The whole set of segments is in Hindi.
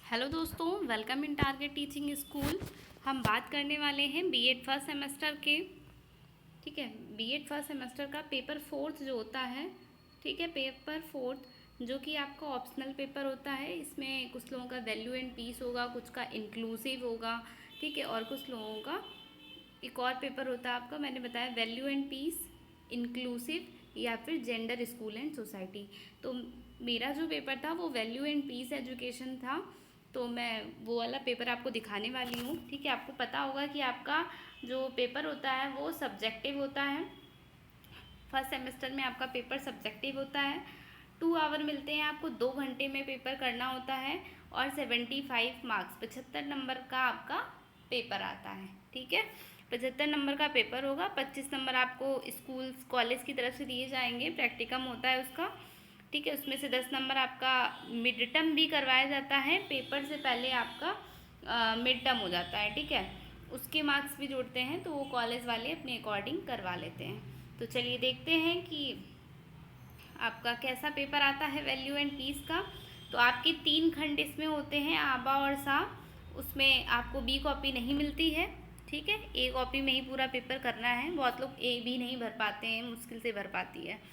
हेलो दोस्तों, welcome in target teaching school. हम बात करने वाले हैं बीएड फर्स्ट सेमेस्टर के। ठीक है, बीएड फर्स्ट सेमेस्टर का पेपर फोर्थ जो होता है, ठीक है, पेपर फोर्थ जो कि आपका ऑप्शनल पेपर होता है। इसमें कुछ लोगों का वैल्यू एंड पीस होगा, कुछ का इंक्लूसिव होगा, ठीक है, और कुछ लोगों का एक और पेपर होता है आपका, मैंने बताया वैल्यू एंड पीस, इंक्लूसिव या फिर जेंडर स्कूल एंड सोसाइटी। तो मेरा जो पेपर था वो वैल्यू एंड पीस एजुकेशन था, तो मैं वो वाला पेपर आपको दिखाने वाली हूँ। ठीक है, आपको पता होगा कि आपका जो पेपर होता है वो सब्जेक्टिव होता है। फर्स्ट सेमेस्टर में आपका पेपर सब्जेक्टिव होता है। 2 आवर मिलते हैं आपको, 2 घंटे में पेपर करना होता है और 75 मार्क्स 75 नंबर का आपका पेपर आता है। ठीक है, 75 नंबर का पेपर होगा। 25 नंबर आपको स्कूल कॉलेज की तरफ से दिए जाएंगे, प्रैक्टिकम होता है उसका। ठीक है, उसमें से 10 नंबर आपका मिड टर्म भी करवाया जाता है, पेपर से पहले आपका मिड टर्म हो जाता है। ठीक है, उसके मार्क्स भी जोड़ते हैं, तो वो कॉलेज वाले अपने अकॉर्डिंग करवा लेते हैं। तो चलिए देखते हैं कि आपका कैसा पेपर आता है वैल्यू एंड पीस का। तो आपके 3 खंड इसमें होते हैं, आबा और सा। उसमें आपको बी कॉपी नहीं मिलती है। ठीक है, ए कॉपी में ही पूरा पेपर करना है। बहुत लोग ए भी नहीं भर पाते हैं, मुश्किल से भर पाती है।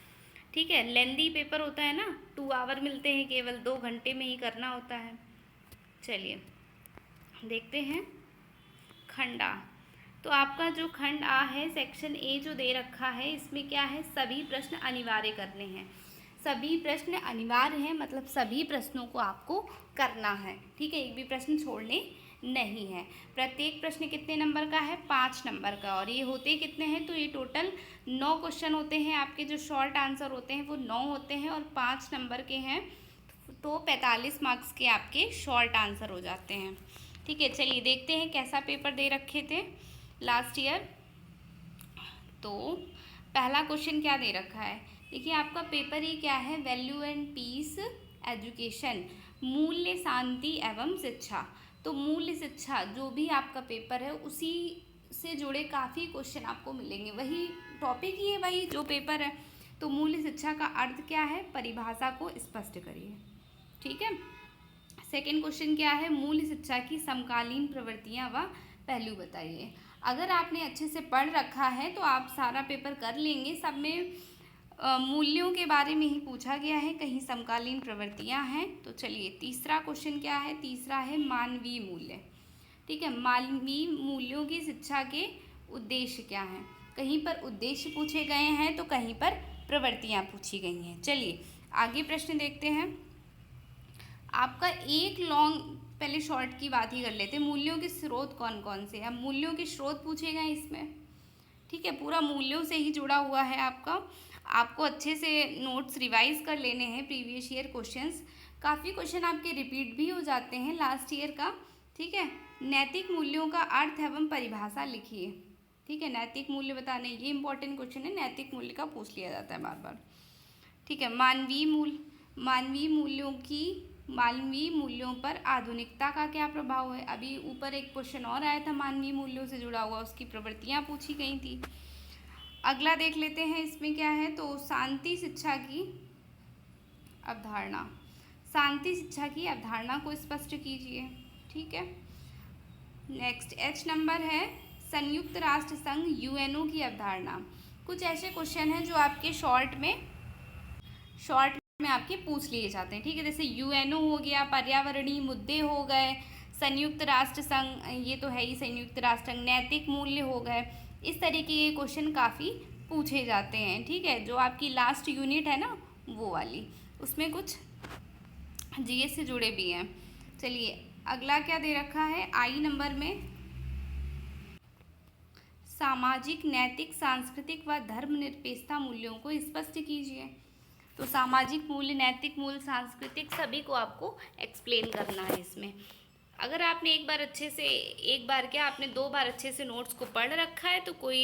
ठीक है, लेंदी पेपर होता है ना, 2 आवर मिलते हैं, केवल 2 घंटे में ही करना होता है। चलिए देखते हैं खंड आ। तो आपका जो खंड आ है, सेक्शन ए जो दे रखा है, इसमें क्या है, सभी प्रश्न अनिवार्य करने हैं। सभी प्रश्न अनिवार्य हैं, मतलब सभी प्रश्नों को आपको करना है। ठीक है, एक भी प्रश्न छोड़ने नहीं है। प्रत्येक प्रश्न कितने नंबर का है, 5 नंबर का। और ये होते कितने हैं, तो ये टोटल 9 क्वेश्चन होते हैं। आपके जो शॉर्ट आंसर होते हैं वो 9 होते हैं और 5 नंबर के हैं, तो 45 मार्क्स के आपके शॉर्ट आंसर हो जाते हैं। ठीक है, चलिए देखते हैं कैसा पेपर दे रखे थे लास्ट ईयर। तो पहला क्वेश्चन क्या दे रखा है, देखिए आपका पेपर ही क्या है, वैल्यू एंड पीस एजुकेशन, मूल्य, शांति एवं शिक्षा। तो मूल्य शिक्षा जो भी आपका पेपर है उसी से जुड़े काफ़ी क्वेश्चन आपको मिलेंगे, वही टॉपिक ही है, वही जो पेपर है। तो मूल्य शिक्षा का अर्थ क्या है, परिभाषा को स्पष्ट करिए। ठीक है, सेकेंड क्वेश्चन क्या है, मूल्य शिक्षा की समकालीन प्रवृत्तियां व पहलू बताइए। अगर आपने अच्छे से पढ़ रखा है तो आप सारा पेपर कर लेंगे। सब में मूल्यों के बारे में ही पूछा गया है, कहीं समकालीन प्रवृत्तियां हैं। तो चलिए तीसरा क्वेश्चन क्या है, तीसरा है मानवीय मूल्य। ठीक है, मानवीय मूल्यों की शिक्षा के उद्देश्य क्या हैं। कहीं पर उद्देश्य पूछे गए हैं तो कहीं पर प्रवृत्तियां पूछी गई हैं। चलिए आगे प्रश्न देखते हैं। आपका एक लॉन्ग, पहले शॉर्ट की बात ही कर लेते हैं। मूल्यों के स्रोत कौन कौन से हैं, मूल्यों के स्रोत पूछे गए इसमें। ठीक है, पूरा मूल्यों से ही जुड़ा हुआ है आपका। आपको अच्छे से नोट्स रिवाइज कर लेने हैं, प्रीवियस ईयर क्वेश्चंस। काफ़ी क्वेश्चन आपके रिपीट भी हो जाते हैं लास्ट ईयर का। ठीक है, नैतिक मूल्यों का अर्थ एवं परिभाषा लिखिए। ठीक है, नैतिक मूल्य बताने, ये इंपॉर्टेंट क्वेश्चन है, नैतिक मूल्य का पूछ लिया जाता है बार बार। ठीक है, मानवीय मूल्यों पर आधुनिकता का क्या प्रभाव है। अभी ऊपर एक क्वेश्चन और आया था मानवीय मूल्यों से जुड़ा हुआ, उसकी प्रवृत्तियां पूछी गई थी। अगला देख लेते हैं इसमें क्या है, तो शांति शिक्षा की अवधारणा, शांति शिक्षा की अवधारणा को स्पष्ट कीजिए। ठीक है, नेक्स्ट एच नंबर है, संयुक्त राष्ट्र संघ यूएनओ की अवधारणा। कुछ ऐसे क्वेश्चन हैं जो आपके शॉर्ट में आपके पूछ लिए जाते हैं। ठीक है, जैसे यूएनओ हो गया, पर्यावरणीय मुद्दे हो गए, संयुक्त राष्ट्र संघ, ये तो है ही संयुक्त राष्ट्र संघ, नैतिक मूल्य हो गए। इस तरीके के क्वेश्चन काफ़ी पूछे जाते हैं। ठीक है, जो आपकी लास्ट यूनिट है ना वो वाली, उसमें कुछ जीएस से जुड़े भी हैं। चलिए अगला क्या दे रखा है, आई नंबर में, सामाजिक, नैतिक, सांस्कृतिक व धर्मनिरपेक्षता मूल्यों को स्पष्ट कीजिए। तो सामाजिक मूल्य, नैतिक मूल्य, सांस्कृतिक, सभी को आपको एक्सप्लेन करना है इसमें। अगर आपने एक बार क्या, आपने 2 बार अच्छे से नोट्स को पढ़ रखा है तो कोई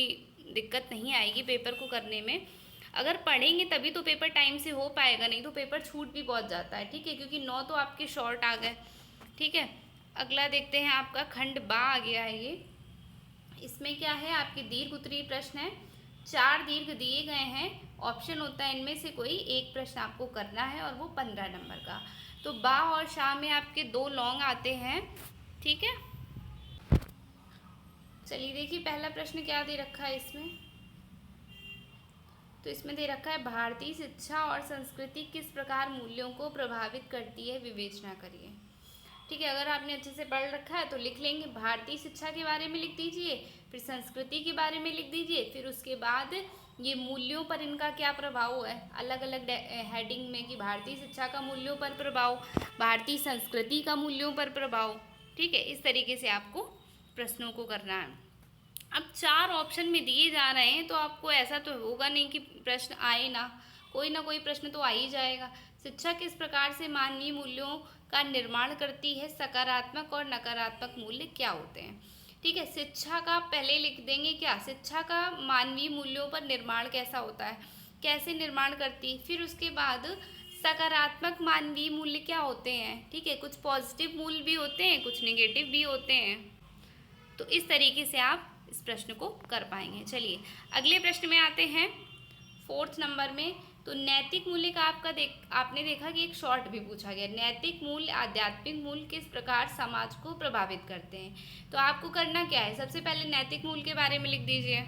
दिक्कत नहीं आएगी पेपर को करने में। अगर पढ़ेंगे तभी तो पेपर टाइम से हो पाएगा, नहीं तो पेपर छूट भी बहुत जाता है। ठीक है, क्योंकि 9 तो आपके शॉर्ट आ गए। ठीक है, अगला देखते हैं, आपका खंड बा आ गया है ये। इसमें क्या है, आपके दीर्घ उत्तरीय प्रश्न है, 4 दीर्घ दिए गए हैं, ऑप्शन होता है इनमें से कोई एक प्रश्न आपको करना है और वो 15 नंबर का। तो बा और शाह में आपके 2 लॉन्ग आते हैं, ठीक है। चलिए देखिए पहला प्रश्न क्या दे रखा है इसमें। तो इसमें दे रखा है भारतीय शिक्षा और संस्कृति किस प्रकार मूल्यों को प्रभावित करती है, विवेचना करिए। ठीक है, अगर आपने अच्छे से पढ़ रखा है तो लिख लेंगे, भारतीय शिक्षा के बारे में लिख दीजिए, फिर संस्कृति के बारे में लिख दीजिए, फिर उसके बाद ये मूल्यों पर इनका क्या प्रभाव है, अलग अलग हेडिंग में, कि भारतीय शिक्षा का मूल्यों पर प्रभाव, भारतीय संस्कृति का मूल्यों पर प्रभाव। ठीक है, इस तरीके से आपको प्रश्नों को करना है। अब 4 ऑप्शन में दिए जा रहे हैं, तो आपको ऐसा तो होगा नहीं कि प्रश्न आए ना, कोई ना कोई प्रश्न तो आ ही जाएगा। शिक्षा किस प्रकार से मानवीय मूल्यों का निर्माण करती है, सकारात्मक और नकारात्मक मूल्य क्या होते हैं। ठीक है, शिक्षा का पहले लिख देंगे क्या, शिक्षा का मानवीय मूल्यों पर निर्माण कैसा होता है, कैसे निर्माण करती है। फिर उसके बाद सकारात्मक मानवीय मूल्य क्या होते हैं। ठीक है, कुछ पॉजिटिव मूल्य भी होते हैं, कुछ नेगेटिव भी होते हैं। तो इस तरीके से आप इस प्रश्न को कर पाएंगे। चलिए अगले प्रश्न में आते हैं, 4th नंबर में। तो नैतिक मूल्य का आपने देखा कि एक शॉर्ट भी पूछा गया, नैतिक मूल्य आध्यात्मिक मूल्य किस प्रकार समाज को प्रभावित करते हैं। तो आपको करना क्या है, सबसे पहले नैतिक मूल्य के बारे में लिख दीजिए,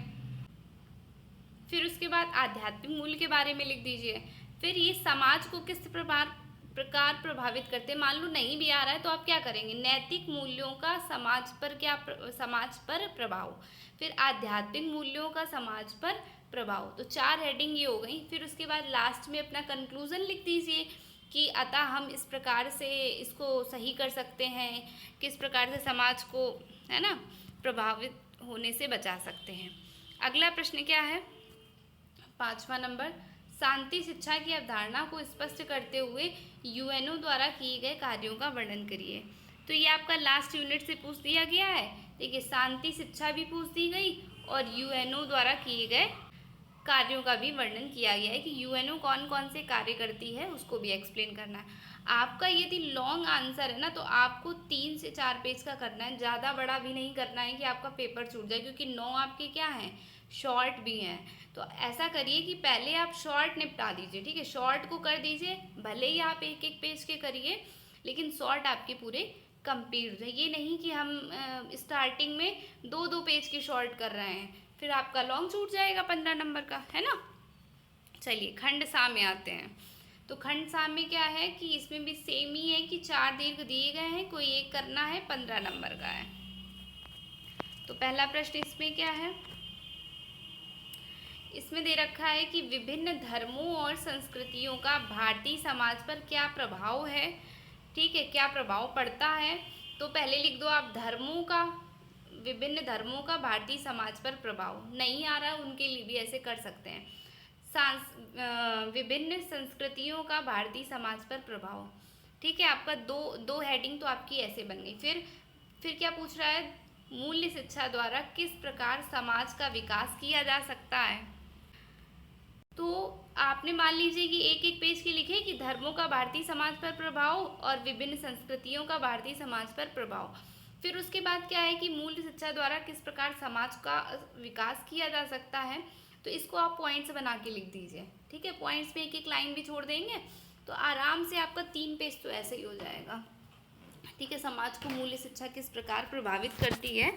फिर उसके बाद आध्यात्मिक मूल्य के बारे में लिख दीजिए, फिर ये समाज को किस प्रकार प्रभावित करते हैं। मान लो नहीं भी आ रहा है तो आप क्या करेंगे, नैतिक मूल्यों का समाज पर प्रभाव, फिर आध्यात्मिक मूल्यों का समाज पर प्रभाव। तो 4 हेडिंग ये हो गई। फिर उसके बाद लास्ट में अपना कंक्लूजन लिख दीजिए कि अतः हम इस प्रकार से इसको सही कर सकते हैं, किस प्रकार से समाज को, है ना, प्रभावित होने से बचा सकते हैं। अगला प्रश्न क्या है, 5वां नंबर, शांति शिक्षा की अवधारणा को स्पष्ट करते हुए यूएनओ द्वारा किए गए कार्यों का वर्णन करिए। तो ये आपका लास्ट यूनिट से पूछ दिया गया है। देखिए शांति शिक्षा भी पूछ दी गई और यूएनओ द्वारा किए गए कार्यों का भी वर्णन किया गया है कि यूएनओ कौन कौन से कार्य करती है, उसको भी एक्सप्लेन करना है। आपका यदि लॉन्ग आंसर है ना, तो आपको 3 से 4 पेज का करना है, ज़्यादा बड़ा भी नहीं करना है कि आपका पेपर छूट जाए, क्योंकि 9 आपके क्या हैं, शॉर्ट भी हैं। तो ऐसा करिए कि पहले आप शॉर्ट निपटा दीजिए। ठीक है, शॉर्ट को कर दीजिए, भले ही आप 1-1 पेज के करिए, लेकिन शॉर्ट आपके पूरे कंप्लीट हो जाए। ये नहीं कि हम स्टार्टिंग में 2-2 पेज की शॉर्ट कर रहे हैं, फिर आपका लॉन्ग छूट जाएगा 15 नंबर का, है ना। चलिए खंड सा में आते हैं। तो खंड सा में क्या है कि इसमें भी सेम ही है कि 4 दीर्घ दिए गए हैं, कोई एक करना है, 15 नंबर का है। तो पहला प्रश्न इसमें क्या है, इसमें दे रखा है कि विभिन्न धर्मों और संस्कृतियों का भारतीय समाज पर क्या प्रभाव है। ठीक है, क्या प्रभाव पड़ता है। तो पहले लिख दो आप धर्मों का, विभिन्न धर्मों का भारतीय समाज पर प्रभाव। नहीं आ रहा उनके लिए भी ऐसे कर सकते हैं, विभिन्न संस्कृतियों का भारतीय समाज पर प्रभाव। ठीक है, आपका दो हेडिंग तो आपकी ऐसे बन गई। फिर क्या पूछ रहा है, मूल्य शिक्षा द्वारा किस प्रकार समाज का विकास किया जा सकता है। तो आपने मान लीजिए कि 1-1 पेज के लिखे कि धर्मों का भारतीय समाज पर प्रभाव और विभिन्न संस्कृतियों का भारतीय समाज पर प्रभाव। फिर उसके बाद क्या है कि मूल्य शिक्षा द्वारा किस प्रकार समाज का विकास किया जा सकता है। तो इसको आप पॉइंट्स बना के लिख दीजिए। ठीक है, पॉइंट्स में 1-1 लाइन भी छोड़ देंगे तो आराम से आपका 3 पेज तो ऐसे ही हो जाएगा। ठीक है, समाज को मूल्य शिक्षा किस प्रकार प्रभावित करती है,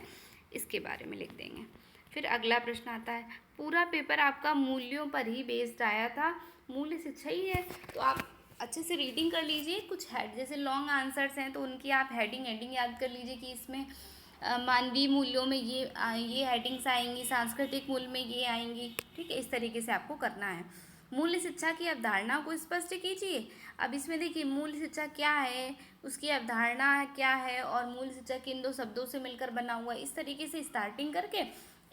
इसके बारे में लिख देंगे। फिर अगला प्रश्न आता है, पूरा पेपर आपका मूल्यों पर ही बेस्ड आया था, मूल्य शिक्षा ही है। तो आप अच्छे से रीडिंग कर लीजिए, कुछ हेड जैसे लॉन्ग आंसर्स हैं तो उनकी आप हेडिंग याद कर लीजिए कि इसमें मानवीय मूल्यों में ये हेडिंग्स आएंगी, सांस्कृतिक मूल्य में ये आएंगी। ठीक है, इस तरीके से आपको करना है। मूल्य शिक्षा की अवधारणा को स्पष्ट कीजिए। अब इसमें देखिए मूल्य शिक्षा क्या है, उसकी अवधारणा क्या है और मूल्य शिक्षा किन 2 शब्दों से मिलकर बना हुआ है। इस तरीके से स्टार्टिंग करके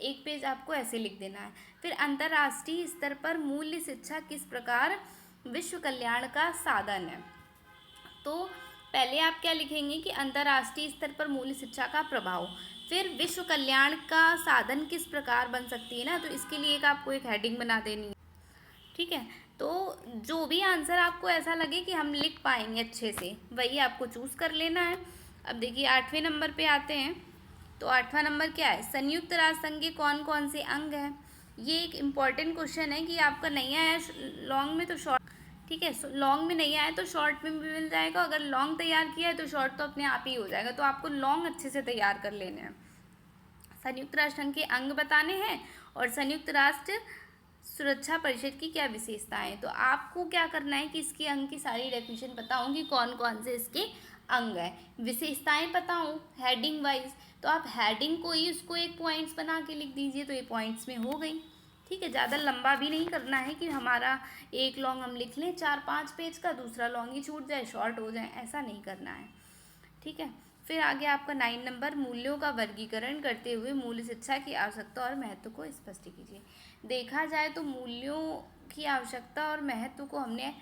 1 पेज आपको ऐसे लिख देना है। फिर अंतर्राष्ट्रीय स्तर पर मूल्य शिक्षा किस प्रकार विश्व कल्याण का साधन है। तो पहले आप क्या लिखेंगे कि अंतर्राष्ट्रीय स्तर पर मूल्य शिक्षा का प्रभाव, फिर विश्व कल्याण का साधन किस प्रकार बन सकती है ना, तो इसके लिए आपको एक हेडिंग बना देनी है। ठीक है, तो जो भी आंसर आपको ऐसा लगे कि हम लिख पाएंगे अच्छे से, वही आपको चूज़ कर लेना है। अब देखिए 8वें नंबर पे आते हैं। तो 8वां नंबर क्या है, संयुक्त राष्ट्र संघ के कौन कौन से अंग हैं। ये एक इम्पॉर्टेंट क्वेश्चन है कि आपका नहीं आया लॉन्ग में तो शॉर्ट, ठीक है। लॉन्ग में नहीं आया तो शॉर्ट में भी मिल जाएगा, अगर लॉन्ग तैयार किया है तो शॉर्ट तो अपने आप ही हो जाएगा। तो आपको लॉन्ग अच्छे से तैयार कर लेने हैं। संयुक्त राष्ट्र संघ के अंग बताने हैं और संयुक्त राष्ट्र सुरक्षा परिषद की क्या विशेषताएं। तो आपको क्या करना है कि इसके अंग की सारी डेफिनेशन पता हो कि कौन कौन से इसके अंग है, विशेषताएं पता हो हेडिंग वाइज। तो आप हेडिंग को ही उसको एक पॉइंट्स बना के लिख दीजिए, तो ये पॉइंट्स में हो गई। ठीक है, ज़्यादा लंबा भी नहीं करना है कि हमारा एक लॉन्ग हम लिख लें 4-5 पेज का, दूसरा लॉन्ग ही छूट जाए, शॉर्ट हो जाए, ऐसा नहीं करना है। ठीक है। फिर आगे आपका 9 नंबर, मूल्यों का वर्गीकरण करते हुए मूल्य शिक्षा की आवश्यकता और महत्व को स्पष्ट कीजिए। देखा जाए तो मूल्यों की आवश्यकता और महत्व को हमने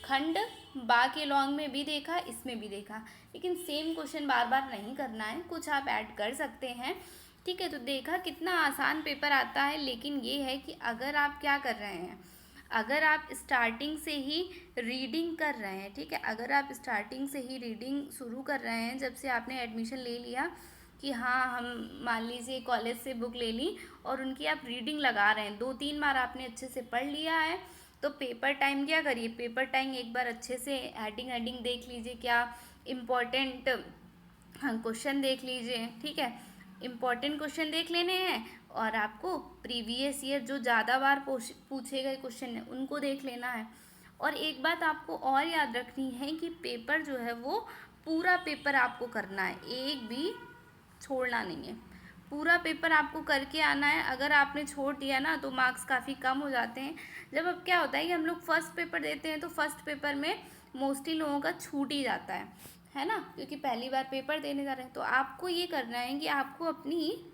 खंड बा के लॉन्ग में भी देखा, इसमें भी देखा, लेकिन सेम क्वेश्चन बार बार नहीं करना है, कुछ आप ऐड कर सकते हैं। ठीक है, तो देखा कितना आसान पेपर आता है, लेकिन ये है कि अगर आप क्या कर रहे हैं, अगर आप स्टार्टिंग से ही रीडिंग कर रहे हैं, ठीक है, अगर आप स्टार्टिंग से ही रीडिंग शुरू कर रहे हैं, जब से आपने एडमिशन ले लिया कि हाँ हम मान लीजिए कॉलेज से बुक ले ली और उनकी आप रीडिंग लगा रहे हैं, 2-3 बार आपने अच्छे से पढ़ लिया है, तो पेपर टाइम क्या करिए, पेपर टाइम एक बार अच्छे से हेडिंग देख लीजिए, क्या इम्पोर्टेंट क्वेश्चन देख लीजिए। ठीक है, इम्पॉर्टेंट क्वेश्चन देख लेने हैं और आपको प्रीवियस ईयर जो ज़्यादा बार पूछे गए क्वेश्चन है उनको देख लेना है। और एक बात आपको और याद रखनी है कि पेपर जो है वो पूरा पेपर आपको करना है, एक भी छोड़ना नहीं है, पूरा पेपर आपको करके आना है। अगर आपने छोड़ दिया ना तो मार्क्स काफ़ी कम हो जाते हैं। जब अब क्या होता है कि हम लोग फर्स्ट पेपर देते हैं तो फर्स्ट पेपर में मोस्टली लोगों का छूट ही जाता है ना, क्योंकि पहली बार पेपर देने जा रहे हैं। तो आपको ये करना है कि आपको अपनी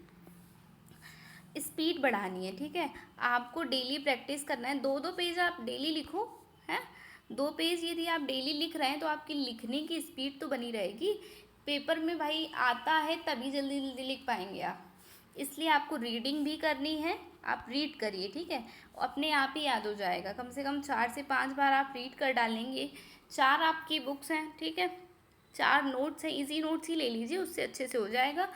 स्पीड बढ़ानी है। ठीक है, आपको डेली प्रैक्टिस करना है, 2-2 पेज आप डेली लिखो, है 2 पेज यदि आप डेली लिख रहे हैं तो आपकी लिखने की स्पीड तो बनी रहेगी। पेपर में भाई आता है तभी जल्दी जल्दी लिख पाएंगे आप, इसलिए आपको रीडिंग भी करनी है, आप रीड करिए। ठीक है, अपने आप ही याद हो जाएगा, कम से कम 4 से 5 बार आप रीड कर डालेंगे। 4 आपकी बुक्स हैं, ठीक है, 4 नोट्स हैं, इजी नोट्स ही ले लीजिए, उससे अच्छे से हो जाएगा।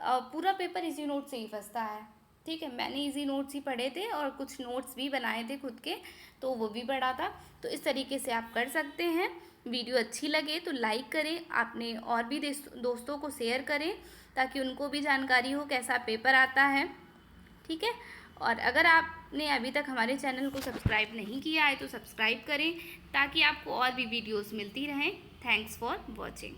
पूरा पेपर इजी नोट से ही फंसता है। ठीक है, मैंने इजी नोट्स ही पढ़े थे और कुछ नोट्स भी बनाए थे खुद के, तो वो भी पढ़ा था। तो इस तरीके से आप कर सकते हैं। वीडियो अच्छी लगे तो लाइक करें, आपने और भी दोस्तों को शेयर करें ताकि उनको भी जानकारी हो कैसा पेपर आता है। ठीक है, और अगर आपने अभी तक हमारे चैनल को सब्सक्राइब नहीं किया है तो सब्सक्राइब करें ताकि आपको और भी वीडियोस मिलती रहें। Thanks for watching.